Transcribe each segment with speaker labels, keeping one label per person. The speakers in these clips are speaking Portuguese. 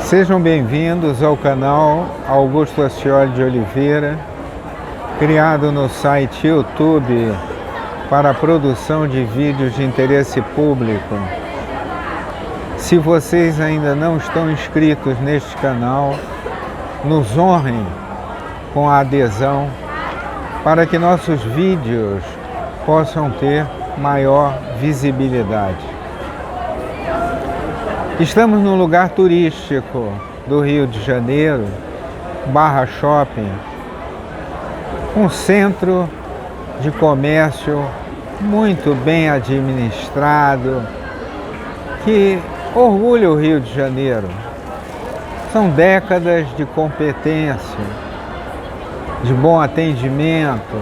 Speaker 1: Sejam bem-vindos ao canal Augusto Ascioli de Oliveira, criado no site YouTube para a produção de vídeos de interesse público. Se vocês ainda não estão inscritos neste canal, nos honrem com a adesão para que nossos vídeos possam ter maior visibilidade. Estamos num lugar turístico do Rio de Janeiro, Barra Shopping, um centro de comércio muito bem administrado, que orgulha o Rio de Janeiro. São décadas de competência, de bom atendimento,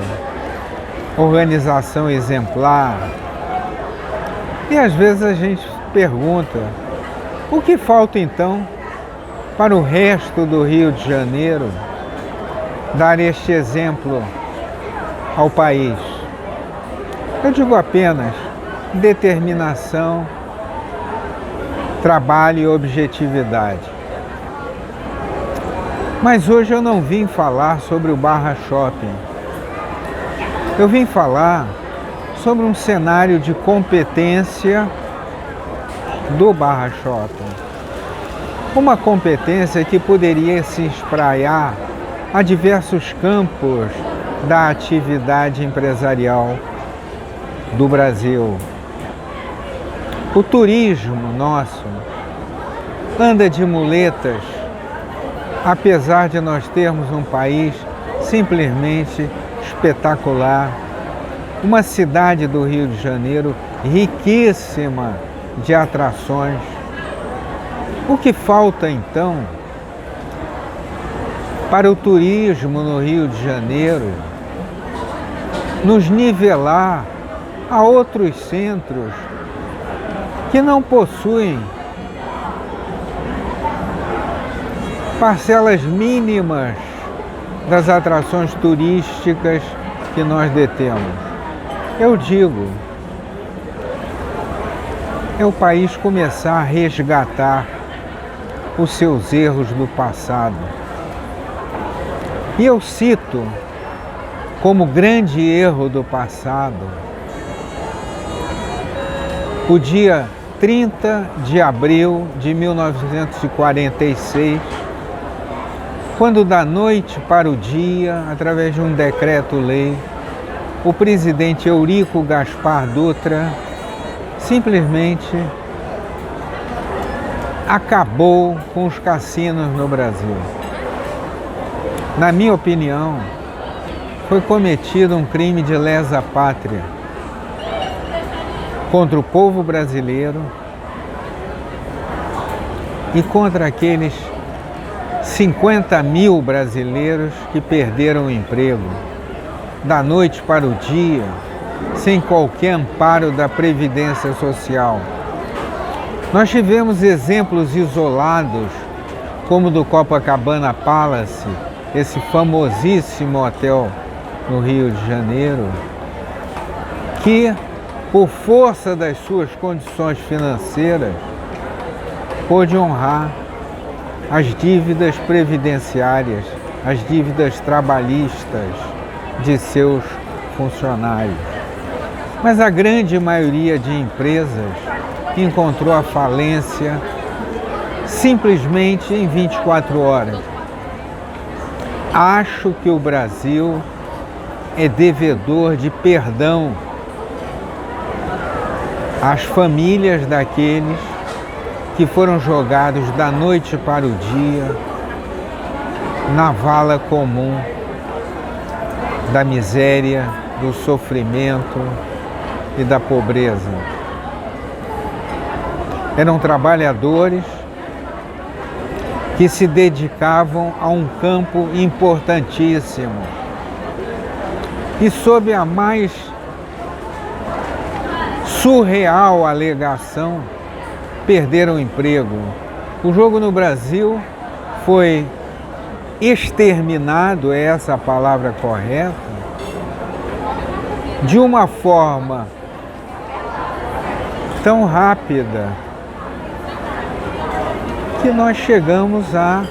Speaker 1: organização exemplar. E às vezes a gente pergunta: o que falta então para o resto do Rio de Janeiro dar este exemplo ao país? Eu digo apenas determinação, trabalho e objetividade. Mas hoje eu não vim falar sobre o Barra Shopping. Eu vim falar sobre um cenário de competência do Barra Shopping. Uma competência que poderia se espraiar a diversos campos da atividade empresarial do Brasil. O turismo nosso anda de muletas, apesar de nós termos um país simplesmente espetacular, uma cidade do Rio de Janeiro riquíssima de atrações. O que falta então para o turismo no Rio de Janeiro nos nivelar a outros centros que não possuem parcelas mínimas das atrações turísticas que nós detemos? Eu digo, é o país começar a resgatar os seus erros do passado. E eu cito como grande erro do passado o dia 30 de abril de 1946, quando da noite para o dia, através de um decreto-lei, o presidente Eurico Gaspar Dutra simplesmente acabou com os cassinos no Brasil. Na minha opinião, foi cometido um crime de lesa pátria contra o povo brasileiro e contra aqueles 50 mil brasileiros que perderam o emprego da noite para o dia, sem qualquer amparo da Previdência Social. Nós tivemos exemplos isolados, como do Copacabana Palace, esse famosíssimo hotel no Rio de Janeiro, que, por força das suas condições financeiras, pôde honrar as dívidas previdenciárias, as dívidas trabalhistas de seus funcionários. Mas a grande maioria de empresas encontrou a falência simplesmente em 24 horas. Acho que o Brasil é devedor de perdão às famílias daqueles que foram jogados da noite para o dia na vala comum da miséria, do sofrimento e da pobreza. Eram trabalhadores que se dedicavam a um campo importantíssimo e, sob a mais surreal alegação, perderam o emprego. O jogo no Brasil foi exterminado, é essa a palavra correta, de uma forma tão rápida que nós chegamos a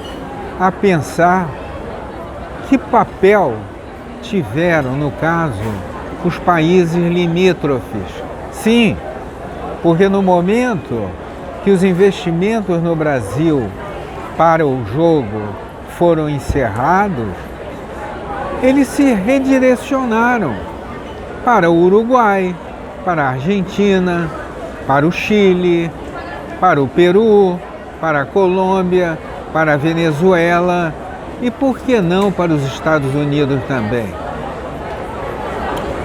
Speaker 1: pensar que papel tiveram, no caso, os países limítrofes. Sim, porque no momento que os investimentos no Brasil para o jogo foram encerrados, eles se redirecionaram para o Uruguai, para a Argentina, para o Chile, para o Peru, para a Colômbia, para a Venezuela e, por que não, para os Estados Unidos também.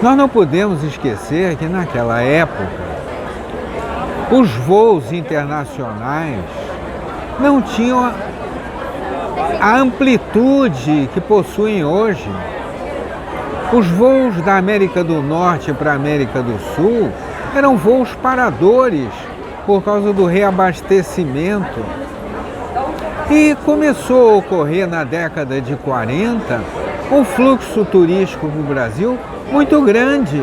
Speaker 1: Nós não podemos esquecer que naquela época os voos internacionais não tinham a amplitude que possuem hoje. Os voos da América do Norte para a América do Sul eram voos paradores por causa do reabastecimento. E começou a ocorrer na década de 40 um fluxo turístico para o Brasil muito grande,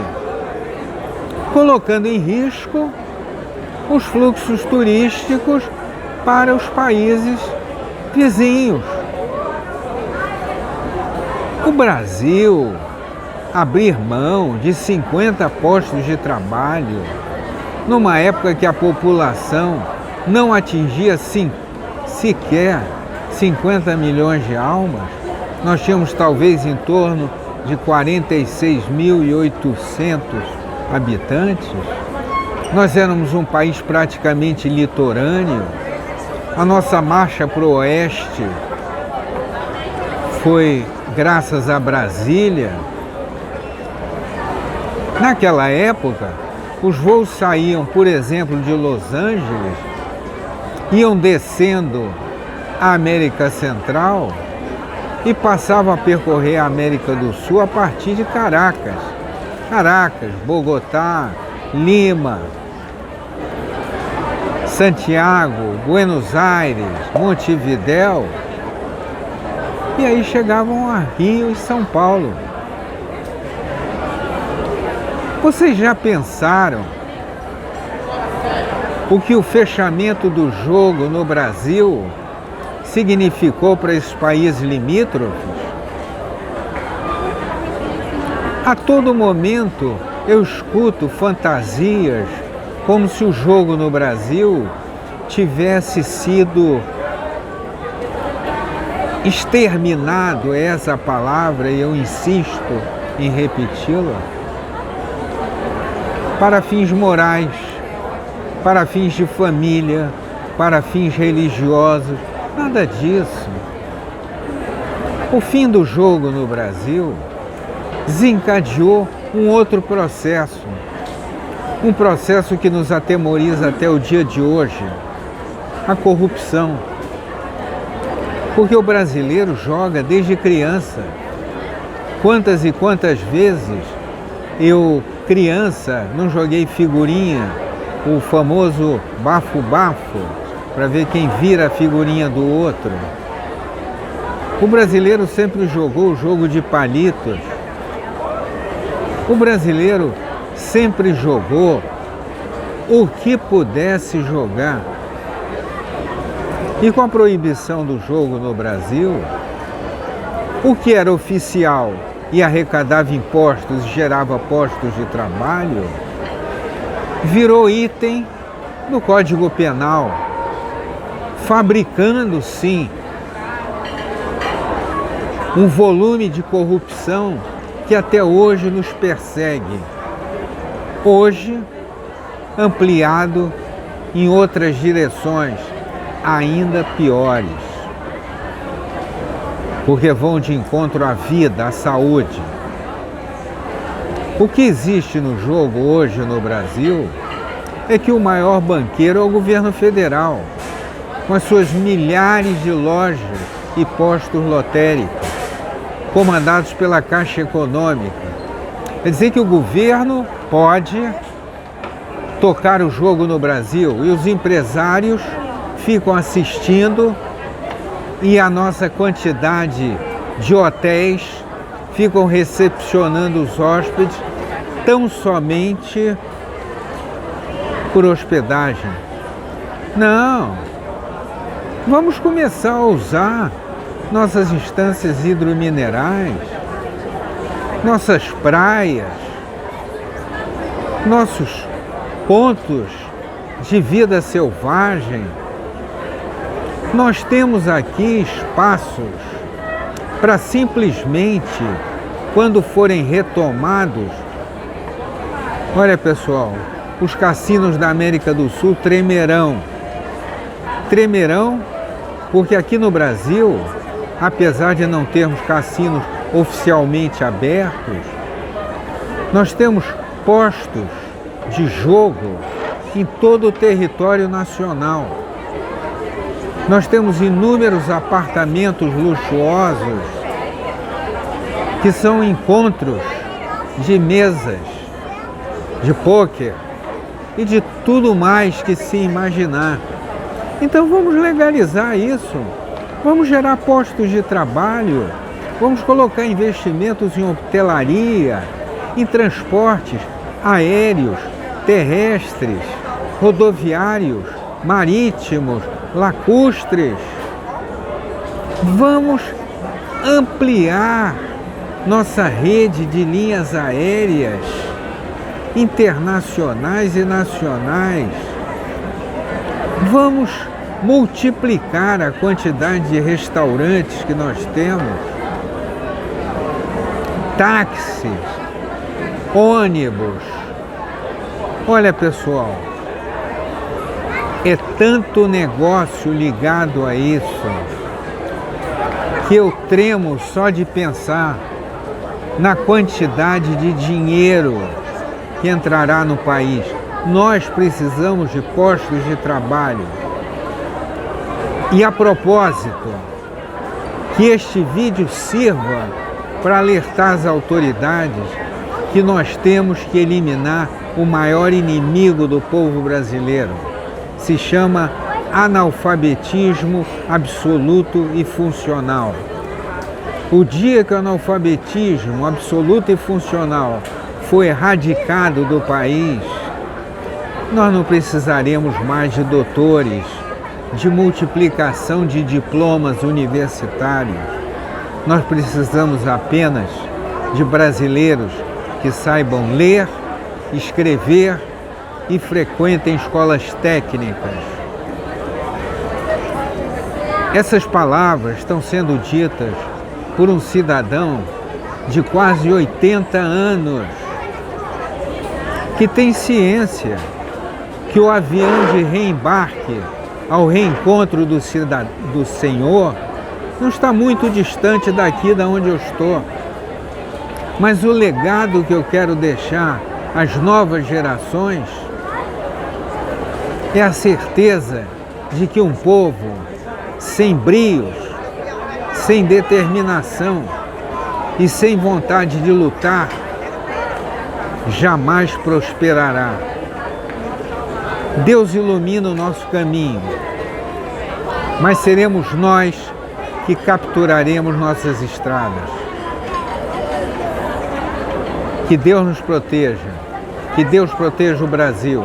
Speaker 1: colocando em risco os fluxos turísticos para os países vizinhos. O Brasil abrir mão de 50 postos de trabalho numa época que a população não atingia sequer 50 milhões de almas, nós tínhamos talvez em torno de 46.800 habitantes, nós éramos um país praticamente litorâneo, a nossa marcha para o oeste foi graças a Brasília. Naquela época, os voos saíam, por exemplo, de Los Angeles, iam descendo a América Central e passavam a percorrer a América do Sul a partir de Caracas, Bogotá, Lima, Santiago, Buenos Aires, Montevidéu, e aí chegavam a Rio e São Paulo. Vocês já pensaram o que o fechamento do jogo no Brasil significou para esses países limítrofes? A todo momento eu escuto fantasias como se o jogo no Brasil tivesse sido exterminado, essa palavra, e eu insisto em repeti-la, para fins morais, para fins de família, para fins religiosos. Nada disso. O fim do jogo no Brasil desencadeou um outro processo, um processo que nos atemoriza até o dia de hoje, a corrupção. Porque o brasileiro joga desde criança. Quantas e quantas vezes eu, criança, não joguei figurinha, o famoso bafo-bafo, para ver quem vira a figurinha do outro. O brasileiro sempre jogou o jogo de palitos. O brasileiro sempre jogou o que pudesse jogar. E com a proibição do jogo no Brasil, o que era oficial e arrecadava impostos e gerava postos de trabalho, virou item do Código Penal, fabricando, sim, um volume de corrupção que até hoje nos persegue. Hoje, ampliado em outras direções ainda piores, porque vão de encontro à vida, à saúde. O que existe no jogo hoje no Brasil é que o maior banqueiro é o governo federal, com as suas milhares de lojas e postos lotéricos, comandados pela Caixa Econômica. Quer dizer que o governo pode tocar o jogo no Brasil e os empresários ficam assistindo, e a nossa quantidade de hotéis ficam recepcionando os hóspedes tão somente por hospedagem. Não, Vamos começar a usar nossas instâncias hidrominerais, nossas praias, nossos pontos de vida selvagem. Nós temos aqui espaços para simplesmente, quando forem retomados, olha pessoal, os cassinos da América do Sul tremerão. Tremerão porque aqui no Brasil, apesar de não termos cassinos oficialmente abertos, nós temos postos de jogo em todo o território nacional. Nós temos inúmeros apartamentos luxuosos que são encontros de mesas, de pôquer e de tudo mais que se imaginar. Então vamos legalizar isso, vamos gerar postos de trabalho, vamos colocar investimentos em hotelaria, em transportes aéreos, terrestres, rodoviários, marítimos, lacustres. Vamos ampliar nossa rede de linhas aéreas internacionais e nacionais. Vamos multiplicar a quantidade de restaurantes que nós temos, táxis, ônibus. Olha pessoal, é tanto negócio ligado a isso que eu tremo só de pensar na quantidade de dinheiro que entrará no país. Nós precisamos de postos de trabalho. E a propósito, que este vídeo sirva para alertar as autoridades que nós temos que eliminar o maior inimigo do povo brasileiro. Se chama analfabetismo absoluto e funcional. O dia que o analfabetismo absoluto e funcional for erradicado do país, nós não precisaremos mais de doutores, de multiplicação de diplomas universitários. Nós precisamos apenas de brasileiros que saibam ler, escrever e frequentem escolas técnicas. Essas palavras estão sendo ditas por um cidadão de quase 80 anos, que tem ciência que o avião de reembarque ao reencontro do Senhor não está muito distante daqui da onde eu estou. Mas o legado que eu quero deixar às novas gerações é a certeza de que um povo sem brios, sem determinação e sem vontade de lutar jamais prosperará. Deus ilumina o nosso caminho, mas seremos nós que capturaremos nossas estradas. Que Deus nos proteja, que Deus proteja o Brasil.